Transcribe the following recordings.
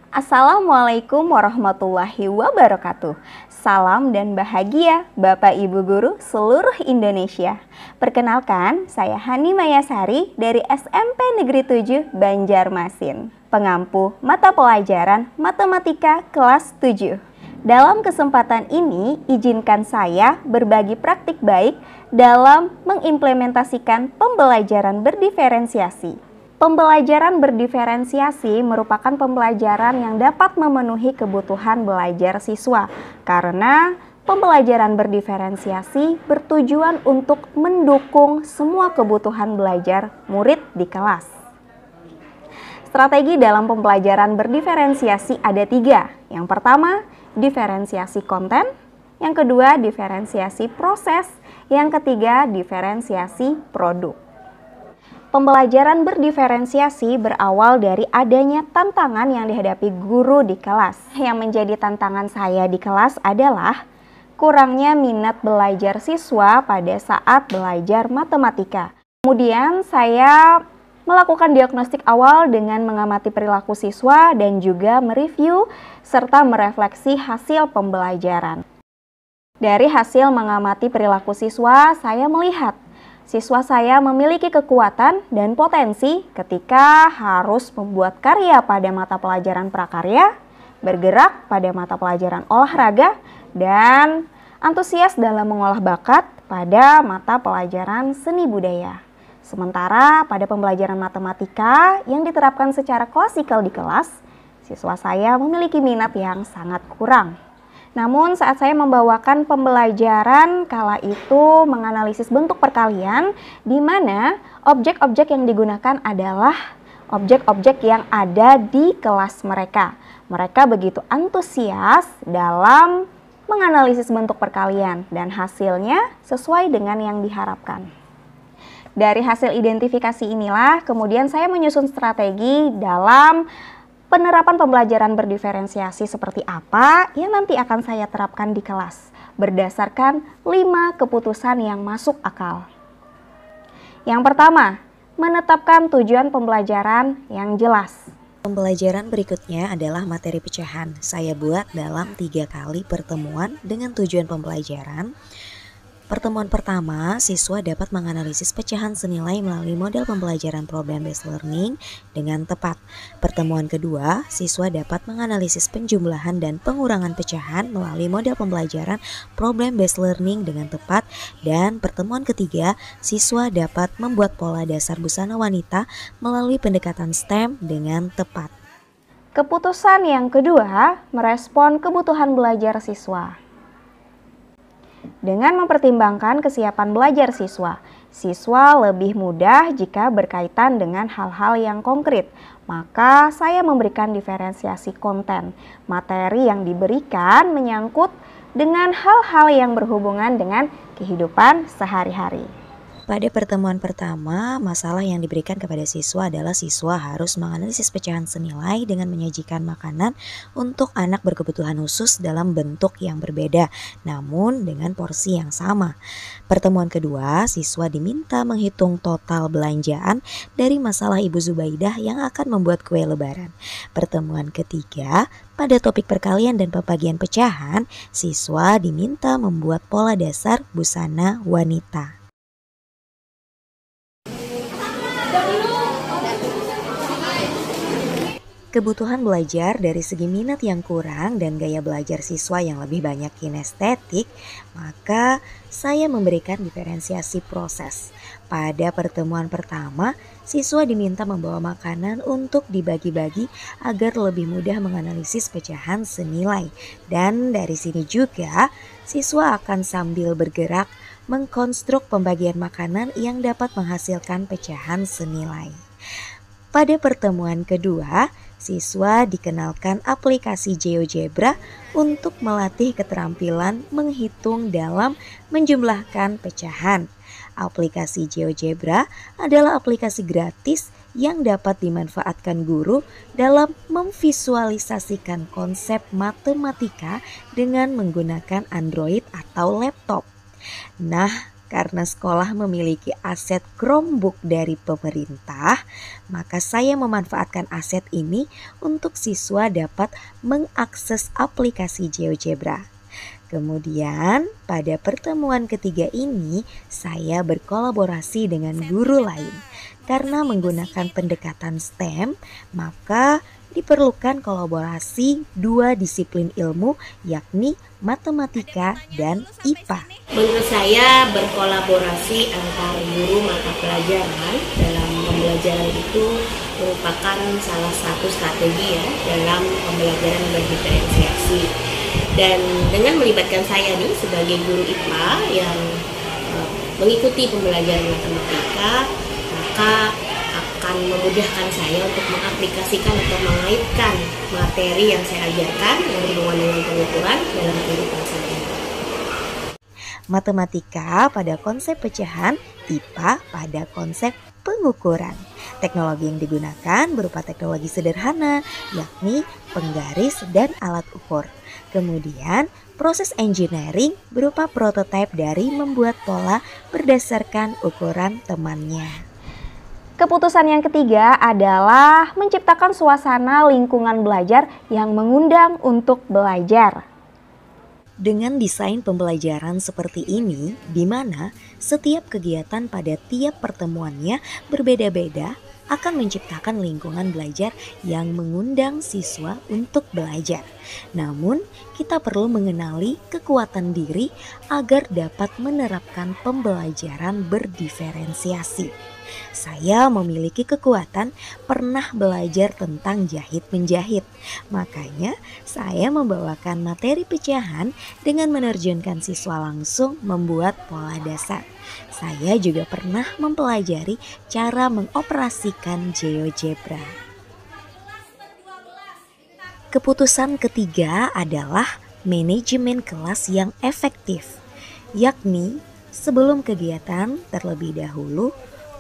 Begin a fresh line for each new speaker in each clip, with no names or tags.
Assalamualaikum warahmatullahi wabarakatuh. Salam dan bahagia Bapak Ibu Guru seluruh Indonesia. Perkenalkan, saya Hani Mayasari dari SMP Negeri 7 Banjarmasin, pengampu mata pelajaran Matematika kelas 7. Dalam kesempatan ini, izinkan saya berbagi praktik baik dalam mengimplementasikan pembelajaran berdiferensiasi. Pembelajaran berdiferensiasi merupakan pembelajaran yang dapat memenuhi kebutuhan belajar siswa karena pembelajaran berdiferensiasi bertujuan untuk mendukung semua kebutuhan belajar murid di kelas. Strategi dalam pembelajaran berdiferensiasi ada 3. Yang pertama, diferensiasi konten. Yang kedua, diferensiasi proses. Yang ketiga, diferensiasi produk. Pembelajaran berdiferensiasi berawal dari adanya tantangan yang dihadapi guru di kelas. Yang menjadi tantangan saya di kelas adalah kurangnya minat belajar siswa pada saat belajar matematika. Kemudian saya melakukan diagnostik awal dengan mengamati perilaku siswa dan juga mereview serta merefleksi hasil pembelajaran. Dari hasil mengamati perilaku siswa, saya melihat siswa saya memiliki kekuatan dan potensi ketika harus membuat karya pada mata pelajaran prakarya, bergerak pada mata pelajaran olahraga, dan antusias dalam mengolah bakat pada mata pelajaran seni budaya. Sementara pada pembelajaran matematika yang diterapkan secara klasikal di kelas, siswa saya memiliki minat yang sangat kurang. Namun saat saya membawakan pembelajaran kala itu menganalisis bentuk perkalian di mana objek-objek yang digunakan adalah objek-objek yang ada di kelas mereka. Mereka begitu antusias dalam menganalisis bentuk perkalian dan hasilnya sesuai dengan yang diharapkan. Dari hasil identifikasi inilah kemudian saya menyusun strategi dalam penerapan pembelajaran berdiferensiasi seperti apa yang nanti akan saya terapkan di kelas berdasarkan 5 keputusan yang masuk akal. Yang pertama, menetapkan tujuan pembelajaran yang jelas.
Pembelajaran berikutnya adalah materi pecahan. Saya buat dalam 3 kali pertemuan dengan tujuan pembelajaran. Pertemuan pertama, siswa dapat menganalisis pecahan senilai melalui model pembelajaran problem-based learning dengan tepat. Pertemuan kedua, siswa dapat menganalisis penjumlahan dan pengurangan pecahan melalui model pembelajaran problem-based learning dengan tepat. Dan pertemuan ketiga, siswa dapat membuat pola dasar busana wanita melalui pendekatan STEM dengan tepat.
Keputusan yang kedua, merespon kebutuhan belajar siswa. Dengan mempertimbangkan kesiapan belajar siswa, siswa lebih mudah jika berkaitan dengan hal-hal yang konkret. Maka saya memberikan diferensiasi konten. Materi yang diberikan menyangkut dengan hal-hal yang berhubungan dengan kehidupan sehari-hari.
Pada pertemuan pertama, masalah yang diberikan kepada siswa adalah siswa harus menganalisis pecahan senilai dengan menyajikan makanan untuk anak berkebutuhan khusus dalam bentuk yang berbeda, namun dengan porsi yang sama. Pertemuan kedua, siswa diminta menghitung total belanjaan dari masalah Ibu Zubaidah yang akan membuat kue lebaran. Pertemuan ketiga, pada topik perkalian dan pembagian pecahan, siswa diminta membuat pola dasar busana wanita. Kebutuhan belajar dari segi minat yang kurang dan gaya belajar siswa yang lebih banyak kinestetik, maka saya memberikan diferensiasi proses. Pada pertemuan pertama, siswa diminta membawa makanan untuk dibagi-bagi agar lebih mudah menganalisis pecahan senilai. Dan dari sini juga, siswa akan sambil bergerak mengkonstruk pembagian makanan yang dapat menghasilkan pecahan senilai. Pada pertemuan kedua, siswa dikenalkan aplikasi GeoGebra untuk melatih keterampilan menghitung dalam menjumlahkan pecahan. Aplikasi GeoGebra adalah aplikasi gratis yang dapat dimanfaatkan guru dalam memvisualisasikan konsep matematika dengan menggunakan Android atau laptop. Nah, Karena sekolah memiliki aset Chromebook dari pemerintah, maka saya memanfaatkan aset ini untuk siswa dapat mengakses aplikasi GeoGebra. Kemudian pada pertemuan ketiga ini saya berkolaborasi dengan guru lain. Karena menggunakan pendekatan STEM, maka diperlukan kolaborasi dua disiplin ilmu yakni matematika dan IPA.
Menurut saya berkolaborasi antar guru mata pelajaran dalam pembelajaran itu merupakan salah satu strategi ya dalam pembelajaran berdiferensiasi. Dan dengan melibatkan saya nih sebagai guru IPA yang mengikuti pembelajaran matematika, maka akan memudahkan saya untuk mengaplikasikan atau mengaitkan materi yang saya ajarkan yang berhubungan dengan pengukuran dalam kehidupan sehari-hari.
Matematika pada konsep pecahan, IPA pada konsep pengukuran. Teknologi yang digunakan berupa teknologi sederhana, yakni penggaris dan alat ukur. Kemudian, proses engineering berupa prototipe dari membuat pola berdasarkan ukuran temannya.
Keputusan yang ketiga adalah menciptakan suasana lingkungan belajar yang mengundang untuk belajar.
Dengan desain pembelajaran seperti ini, di mana setiap kegiatan pada tiap pertemuannya berbeda-beda, akan menciptakan lingkungan belajar yang mengundang siswa untuk belajar. Namun, kita perlu mengenali kekuatan diri agar dapat menerapkan pembelajaran berdiferensiasi. Saya memiliki kekuatan pernah belajar tentang jahit-menjahit. Makanya saya membawakan materi pecahan dengan menerjunkan siswa langsung membuat pola dasar. Saya juga pernah mempelajari cara mengoperasikan GeoGebra. Keputusan ketiga adalah manajemen kelas yang efektif, yakni sebelum kegiatan terlebih dahulu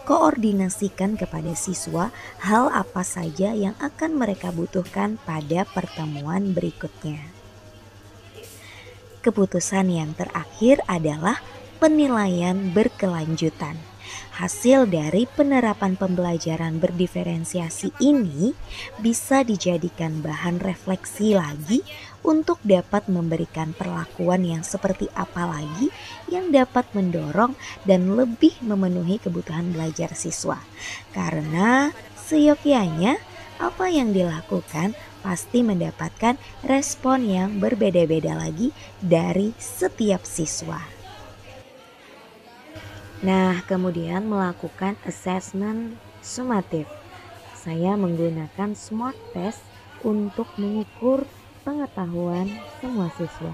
koordinasikan kepada siswa hal apa saja yang akan mereka butuhkan pada pertemuan berikutnya. Keputusan yang terakhir adalah penilaian berkelanjutan. Hasil dari penerapan pembelajaran berdiferensiasi ini bisa dijadikan bahan refleksi lagi untuk dapat memberikan perlakuan yang seperti apa lagi yang dapat mendorong dan lebih memenuhi kebutuhan belajar siswa. Karena seyogyanya apa yang dilakukan pasti mendapatkan respon yang berbeda-beda lagi dari setiap siswa. Nah, kemudian melakukan assessment sumatif. Saya menggunakan SMART test untuk mengukur pengetahuan semua siswa.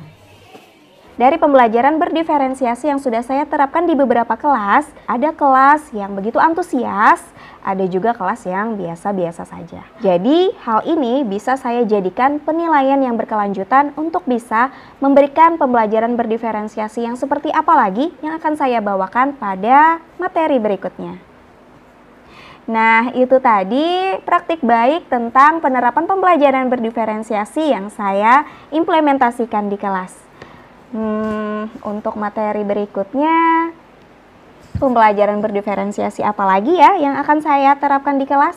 Dari pembelajaran berdiferensiasi yang sudah saya terapkan di beberapa kelas, ada kelas yang begitu antusias, ada juga kelas yang biasa-biasa saja. Jadi, hal ini bisa saya jadikan penilaian yang berkelanjutan untuk bisa memberikan pembelajaran berdiferensiasi yang seperti apa lagi yang akan saya bawakan pada materi berikutnya. Nah, itu tadi praktik baik tentang penerapan pembelajaran berdiferensiasi yang saya implementasikan di kelas. Untuk materi berikutnya, pembelajaran berdiferensiasi apa lagi ya yang akan saya terapkan di kelas?